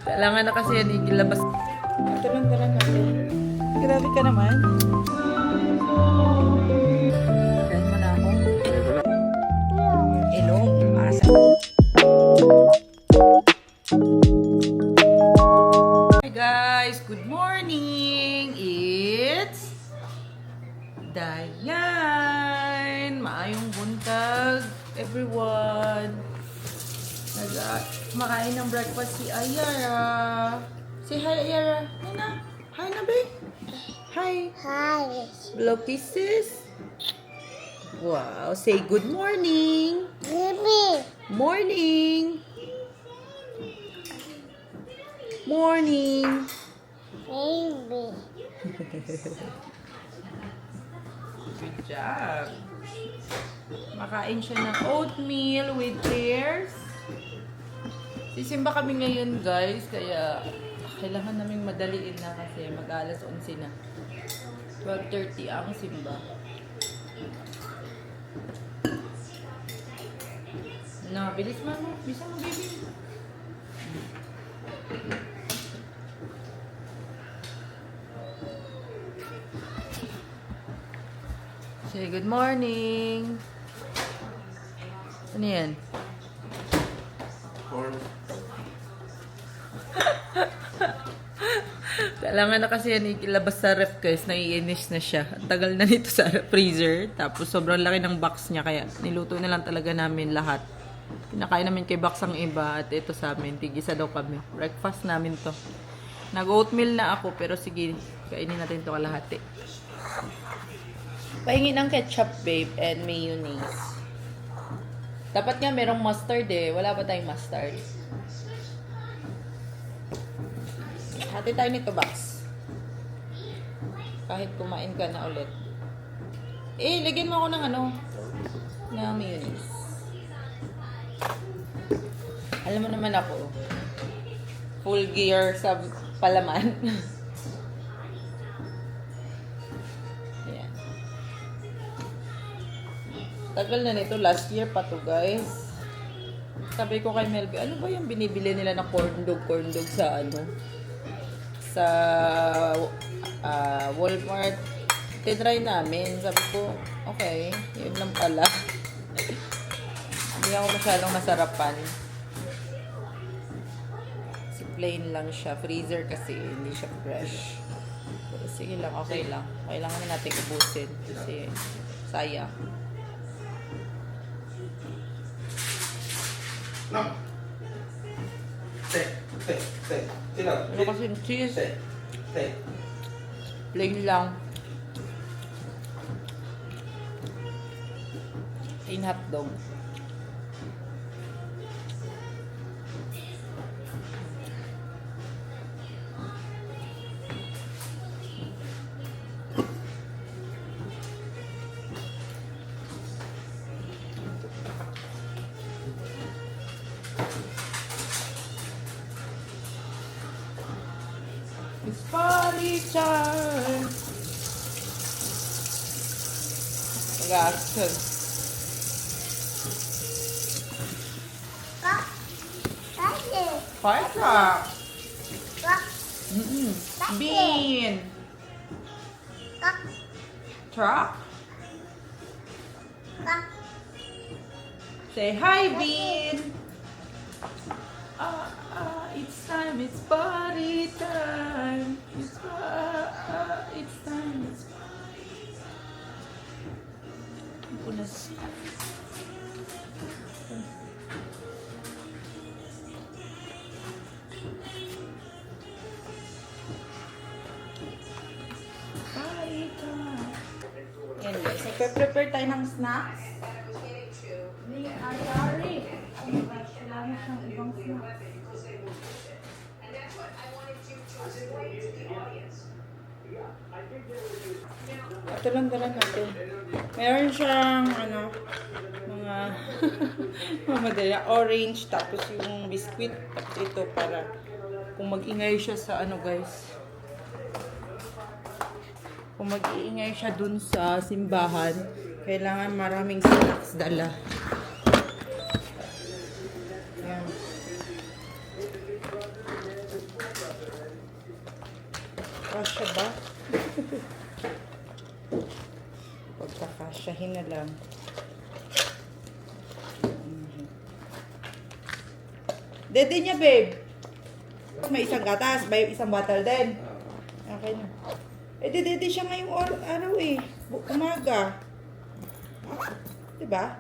Kailangan na kasi yan ilabas. Taran natin. Grabe ka naman. Kaya mo na ako. Ilong. Asa. Hi guys! Good morning! It's Dayan! Maayong buntag, everyone! Kumakain ng breakfast si Ayara. Say hi, Ayara. Hi na. Hi na, babe. Hi. Hi. Blow kisses. Wow. Say good morning. Baby. Morning. Morning. Baby. Good job. Makain siya ng oatmeal with pears. Sisimba kami ngayon, guys. Kaya kailangan naming madaliin na kasi mag-alas 11 na. 12:30 ang simba. Na, bilis mo. Bisa mo, baby. Say good morning. Ano yan? Kailangan na kasi yan ilabas sa ref guys. Naiinis na siya. Ang tagal na nito sa freezer. Tapos sobrang laki ng box niya. Kaya niluto na lang talaga namin lahat. Pinakain namin kay box ang iba. At ito sa amin. Tigisa daw kami. Breakfast namin to. Nag-oatmeal na ako. Pero sige, kainin natin to kalahati. Pahingi ng ketchup, babe. And mayonnaise. Dapat nga merong mustard eh. Wala ba tayong mustard? Hati tayo nito, box. Kahit kumain ka na ulit. Eh, lagyan mo ako ng ano? Ng mayonnaise. Alam mo naman ako. Full gear sa palaman. Ayan. Tagal na nito. Last year pa to, guys. Sabi ko kay Melby, ano ba yung binibili nila na corn dog sa ano? Sa Walmart. Tinry namin. Sabi ko, okay, yun lang pala. Hindi ako masyadong nasarapan. Kasi plain lang siya. Freezer kasi, hindi siya fresh. Pero sige lang, okay lang. Kailangan na natin ubusin. Kasi sayang. No. Ano kasi yung cheese? Plain lang. Plain hotdog. It's party time! Mag-action. Fire truck! Bean! Truck? Say hi, Bean! It's time, it's party time. It's time, it's punas. Party time. Yan guys, prepare tayo ng snacks. May ari-ari. Oh my gosh, kailangan siyang ibang snacks. Taran natin. Meron siyang ano, mga mamadala, orange, tapos yung biscuit, tapos ito para kung mag-ingay siya sa ano guys. Kung mag-iingay siya dun sa simbahan, kailangan maraming snacks dala. Yan. Kasya ba? Pagkakasyahin na lang. Dede niya, babe. May isang gatas, may isang bottle din. Okay na. Eh, dede siya ngayong araw eh. Umaga. Diba?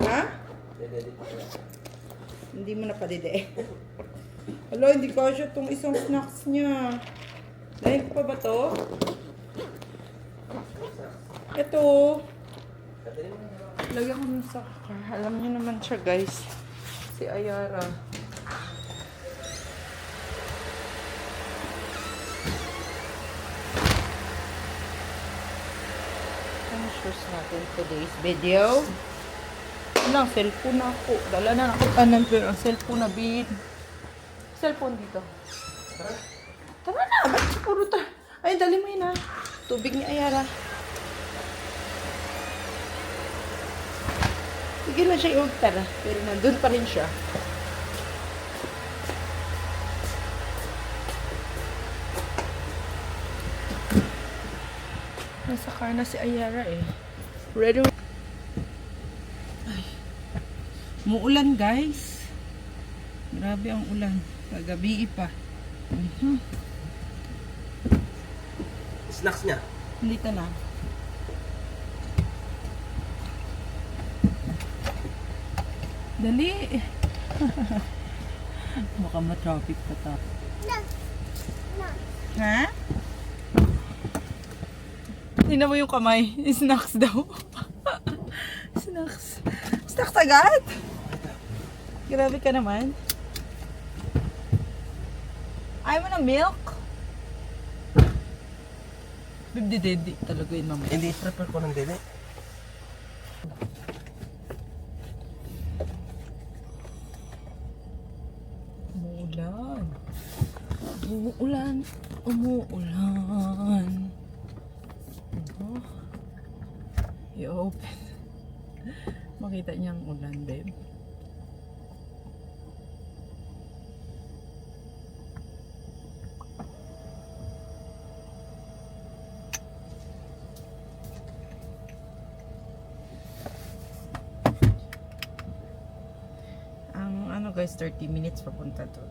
Ha? Hindi mo na padede. Hala, hindi kasya itong isang snacks niya. Dahil pa ba to? Ito. Lagyan ko ng saka. Alam niyo naman siya, guys. Si Ayara. Ano shoes natin today's video? Ano, cellphone na ako. Dala na ako kanan pero ang cellphone na bin. Cellphone dito. Tara na, ba't puro ta? Ay, dali mo yun ha. Tubig ni Ayara. Sige lang siya yung tara. Pero nandun pa rin siya. Nasa car na si Ayara eh. Ready? Ay. Muulan guys. Grabe ang ulan. Kagabi pa. Snacks niya. Dito na. Dali. Baka ma-traffic pa ta. Ha? Tingnan mo yung kamay. Snacks daw. Snacks. Snacks agad? Grabe ka naman. Ayaw mo ng milk? Bibdi-dedi talaga yun mamaya. Hindi, prepare ko ng dede. Umuulan. Umuulan. Umuulan. I-open. Makita niya ang ulan, babe. Ang ano guys, 30 minutes papunta to.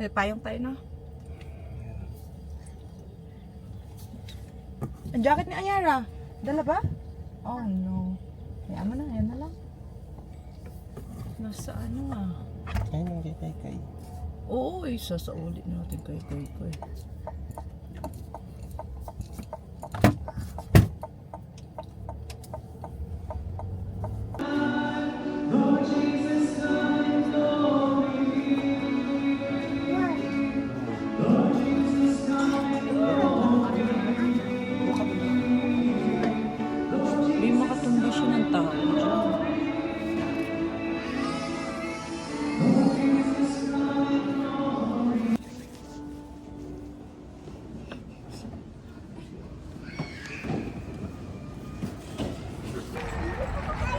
Payong tayo na. Ang jacket ni Ayara. Dala ba? Oh no. Kaya mo na, yan na lang. Nasa ano ah. Ayun ang kay. Oo, isa sa ulit natin kay. May makatumba siya ng tao dyan.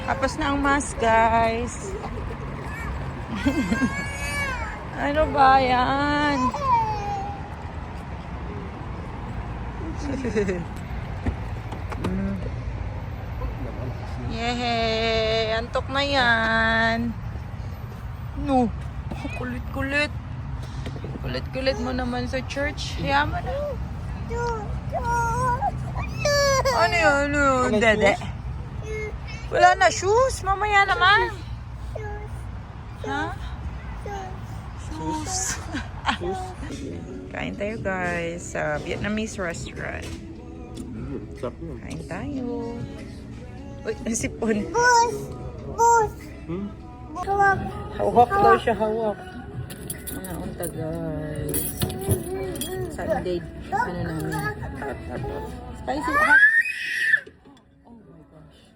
Tapos na ang mask, guys. Ano ba yan? Yehey! Antok na yan. No. Kulit-kulit. Kulit-kulit mo naman sa church. Yaman na. Ano yun? Ano? Dede. Wala na shoes. Mamaya naman. Ha? Shoes. Kain tayo guys sa Vietnamese restaurant. Kain tayo. Uy, nasipon. Bus! Hawak daw siya, hawak. Mga unta guys. Sunday, ano namin. Spicy hot. Oh my gosh.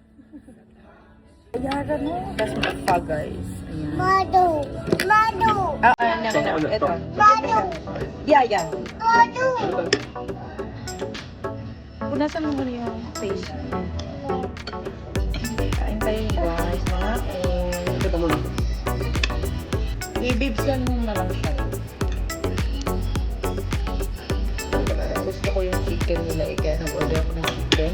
Ayara no. Tapos magpa guys. Ayan. Mado! Ito. Mado! Yeah. Mado! Punasan mo muna yung face. Kain tayo guys. Mga Ito muna. I-bibs lang na lang siya. Gusto ko yung chicken nila. Kaya nag-order ako ng chicken.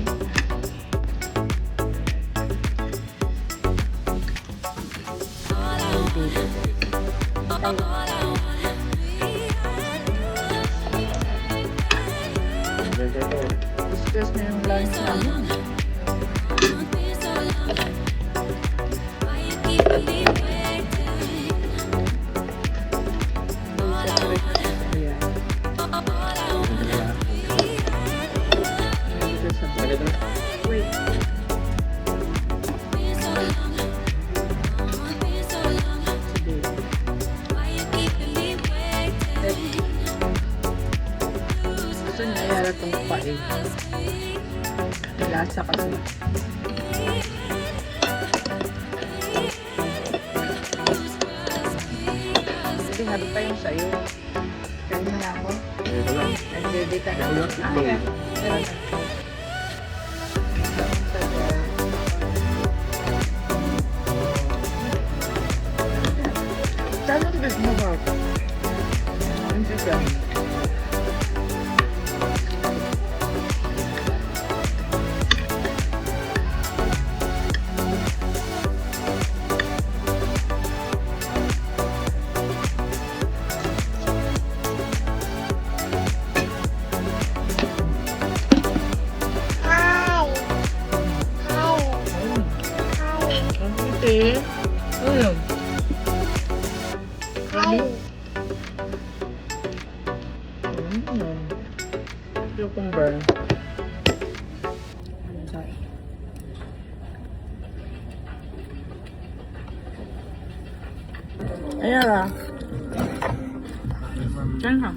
Discuss na yung lunch namin. Wait. Gusto niya yara itong pain. Lasa kasi. Hindi, habi pa yung sayo. Kain mo na ako. Nag-ready ka na. Meron na. Saan ang big mo ba? Hindi ka. Hi. Hi. Hi. Okay. Ayun. Hi. Cucumber. Ayan ah. Diyan ka.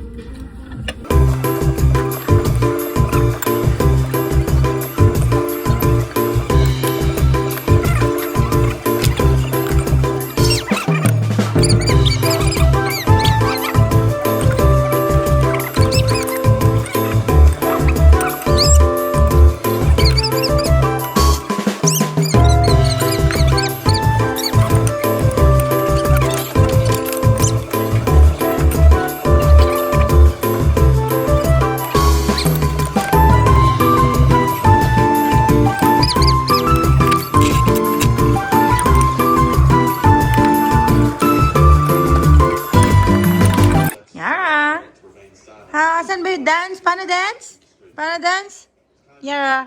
Yara! Ha, saan ba yung dance? Paano dance? Paano dance? Yara!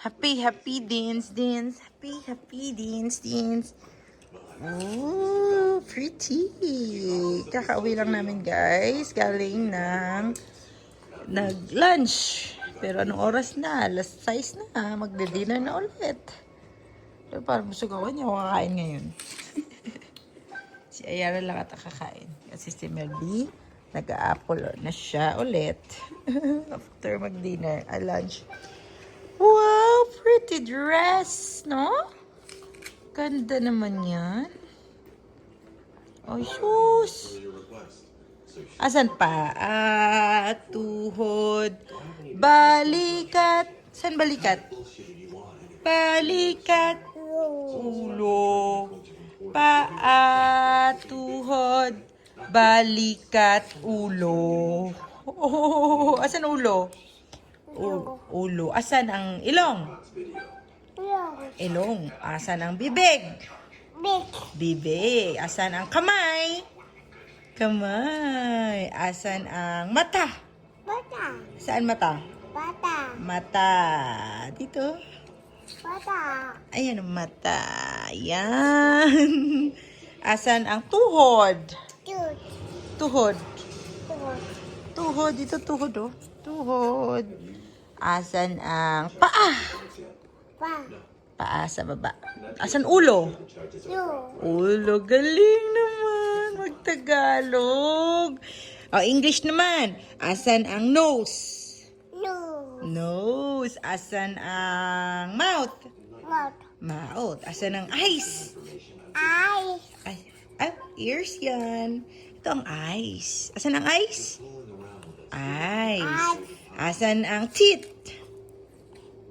Happy, happy dance, dance. Happy, happy dance, dance. Oh, pretty. Kakauwi lang namin, guys. Galing ng nag-lunch. Pero anong oras na? Last 6 na. Magde-dinner na ulit. Pero parang busog ako. Hindi ako kakain ngayon. Si Ayara lang at kakain. Kasi si Melby, nag-a-apple na siya ulit. After mag-dinner, lunch. Wow, pretty dress, no? Ganda naman yan. Oh, sus. Asan pa? Tuhod. Balikat. Saan balikat? Balikat. Ulo. Paa. Tuhod. Balikat. Ulo. Oh, asan ulo? Ulo. Asan ang ilong? Ilong. Asan ang bibig? Big. Bibig. Asan ang kamay? Kamay. Asan ang mata? Bata. Saan mata? Bata. Mata. Dito. Bata. Ayan ang mata. Yan. Asan ang tuhod? Dude. Tuhod. Dude. Tuhod. Dito tuhod, oh. Tuhod. Asan ang paa? Pa. Paa sa baba. Asan ulo? You. Ulo. Galing naman. Magtagalog. O, English naman. Asan ang nose? No. Nose. Asan ang mouth? Mouth. Mouth. Asan ang eyes? Eyes. Ay, ears yan. Ito ang eyes. Asan ang eyes? Eyes. Asan ang teeth?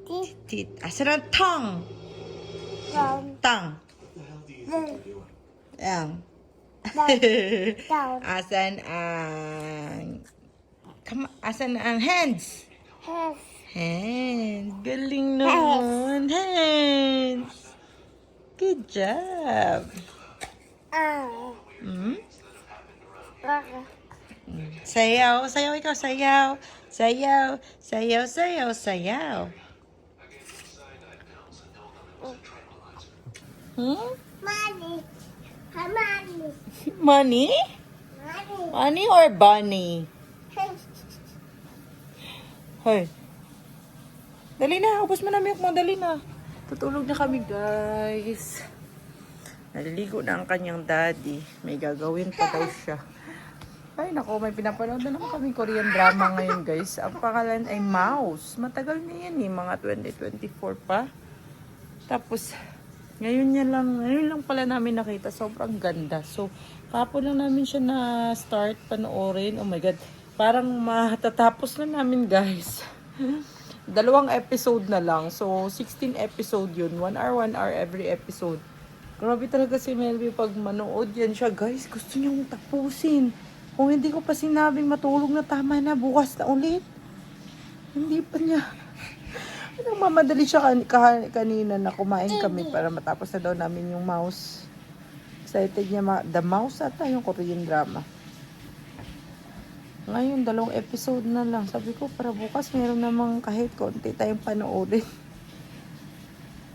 This. Teeth. Asan ang tongue? From. Tongue. The. Ayan. Down. Asan ang hands? Yes. Hands. Galing naman. Hands. Good job. Hmm? Okay. Sayaw. Sayaw ikaw. Sayaw. Sayaw. Sayaw, sayaw, sayaw. Hmm? Money. Money. Money? Money. Money or bunny? Hoy. Dali na. Ubus mo na milk mo. Dali na. Tutulog na kami, guys. Naliligo na ang kanyang daddy. May gagawin pa daw siya. Ay, nako, may pinapanood na naman kaming Korean drama ngayon, guys. Ang pangalan ay Mouse. Matagal na yan eh, mga 2024 pa. Tapos, ngayon lang pala namin nakita. Sobrang ganda. So, kapon lang namin siya na start panoorin. Oh my God. Parang matatapos na namin, guys. 2 episode na lang. So, 16 episode yun. 1 hour every episode. Grabe talaga si Melvie pag manood yan siya. Guys, gusto niyang tapusin. Kung hindi ko pa sinabing matulog na tama na, bukas na ulit. Hindi pa niya. Mamadali siya kanina na kumain kami para matapos na daw namin yung Mouse. Excited niya The Mouse ata yung Korean drama. Ngayon, 2 episode na lang. Sabi ko, para bukas meron namang kahit konti tayong panoorin.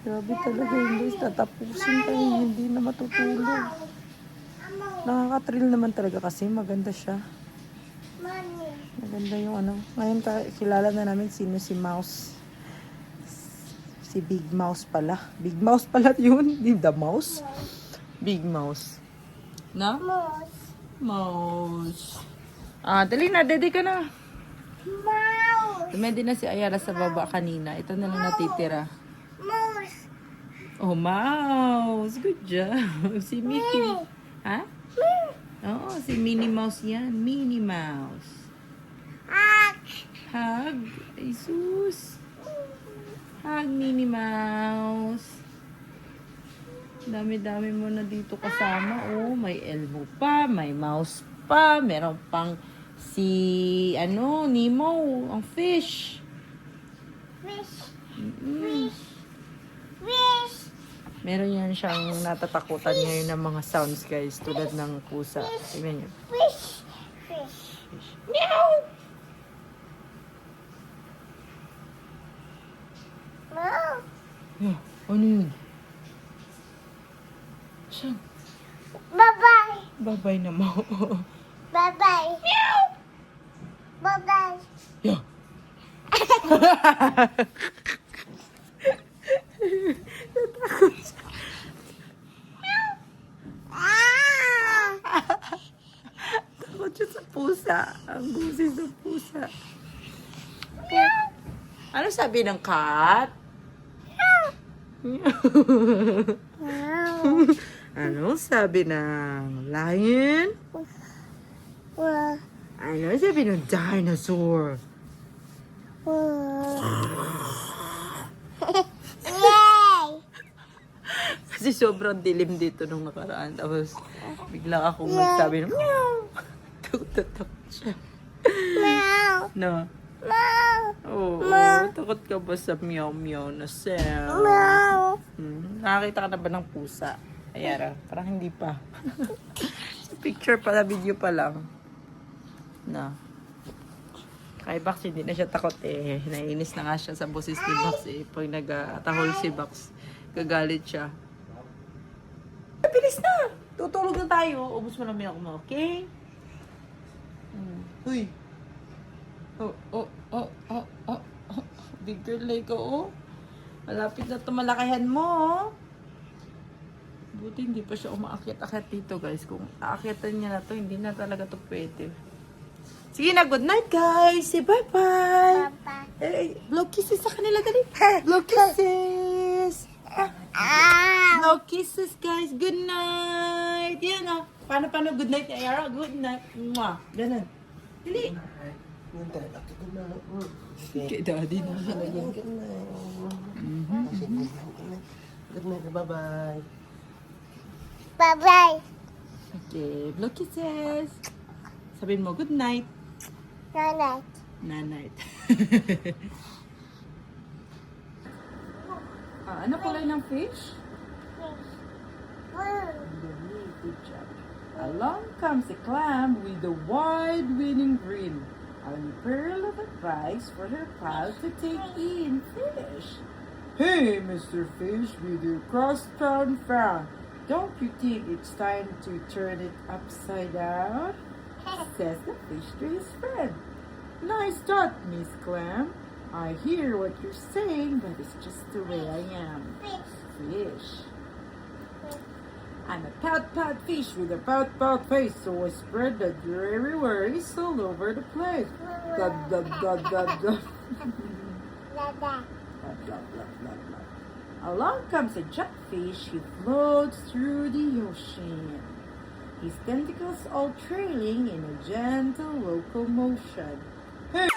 Grabe talaga yung guys. Tatapusin tayo. Hindi na matutulog. Nakaka-thrill naman talaga kasi maganda siya. Money. Maganda yung ano. Ngayon kilala na namin sino si Mouse. Si Big Mouse pala. Big Mouse pala yun. Di The Mouse. Big Mouse. Na? Mouse. Mouse. Dali na. Dede ka na. Mouse. Dumedi na si Ayala sa baba kanina. Ito na lang natitira. Mouse. Oh, Mouse. Good job. Si Mickey. Ha? Oo, si Minnie Mouse yan. Minnie Mouse. Hug. Ay, sus. Hug, Minnie Mouse. Dami-dami mo na dito kasama. Oh, may Elmo pa, may mouse pa, meron pang si, Nemo, ang fish. Fish. Mm-mm. Fish. Meron yan siyang natatakutan ngayon ng mga sounds, guys, tulad ng pusa. Tingnan niyo. Fish. Fish. Meow! Mouse. Yeah, ano yun? Saan? Bye-bye. Babay na mo. Bye-bye. Meow. Bye-bye. Yeah. Natakot siya. Takot siya sa pusa. Ang busis ng pusa. Ano sabi ng cat? Ano sabi ng lion? Ano sabi ng dinosaur? Yay! Kasi sobrang dilim dito nung nakaraan. Tapos bigla akong nagsabi ng meow. Takot siya. Meow. No. Meow. Oo. Takot ka ba sa meow na sound? Meow. Nakakita ka na ba ng pusa? Ayara, parang hindi pa. Sa picture pala, video pa lang. Na. Kay Bax, hindi na siya takot eh. Naiinis na nga siya sa boses ni Bax eh. Pag nag-atahol si Bax, gagalit siya. Bilis na! Tutulog na tayo. Ubus mo na milk mo, okay? Uy! Oh. Big girl like oh. Malapit na tumalakihan mo, oh. Buti hindi pa siya umaakyat-akyat dito, guys. Kung aakyatan niya na to, hindi na talaga to pwede. Sige na, good night, guys. Say bye-bye. Bye-bye. Blow kisses sa kanila, dali. Blow kisses. Blow kisses, guys. Good night. Yan, oh. Paano, good night, Ayara? Good night. Mwah. Ganun. Dali. Kay daddy na siya na yan. Good night. Bye-bye. Bye-bye. Okay, blow kisses. Sabihin mo, good night. Night. Night. Ano kulay ng fish? Good job. Along comes a clam with a wide winning grin. A pearl of advice for her pal to take in fish. Hey, Mr. Fish with your cross-crown frown. Don't you think it's time to turn it upside down? Says the fish to his friend. Nice thought, Miss Clam. I hear what you're saying, but it's just the way I am. Fish. I'm a pout-pout fish with a pout-pout face, so I spread the dreary worries all over the place. Dub, dub, dub, dub, dub. Blah, blah, blah, blah, blah. Along comes a jugfish. He floats through the ocean, his tentacles all trailing in a gentle locomotion. Hey!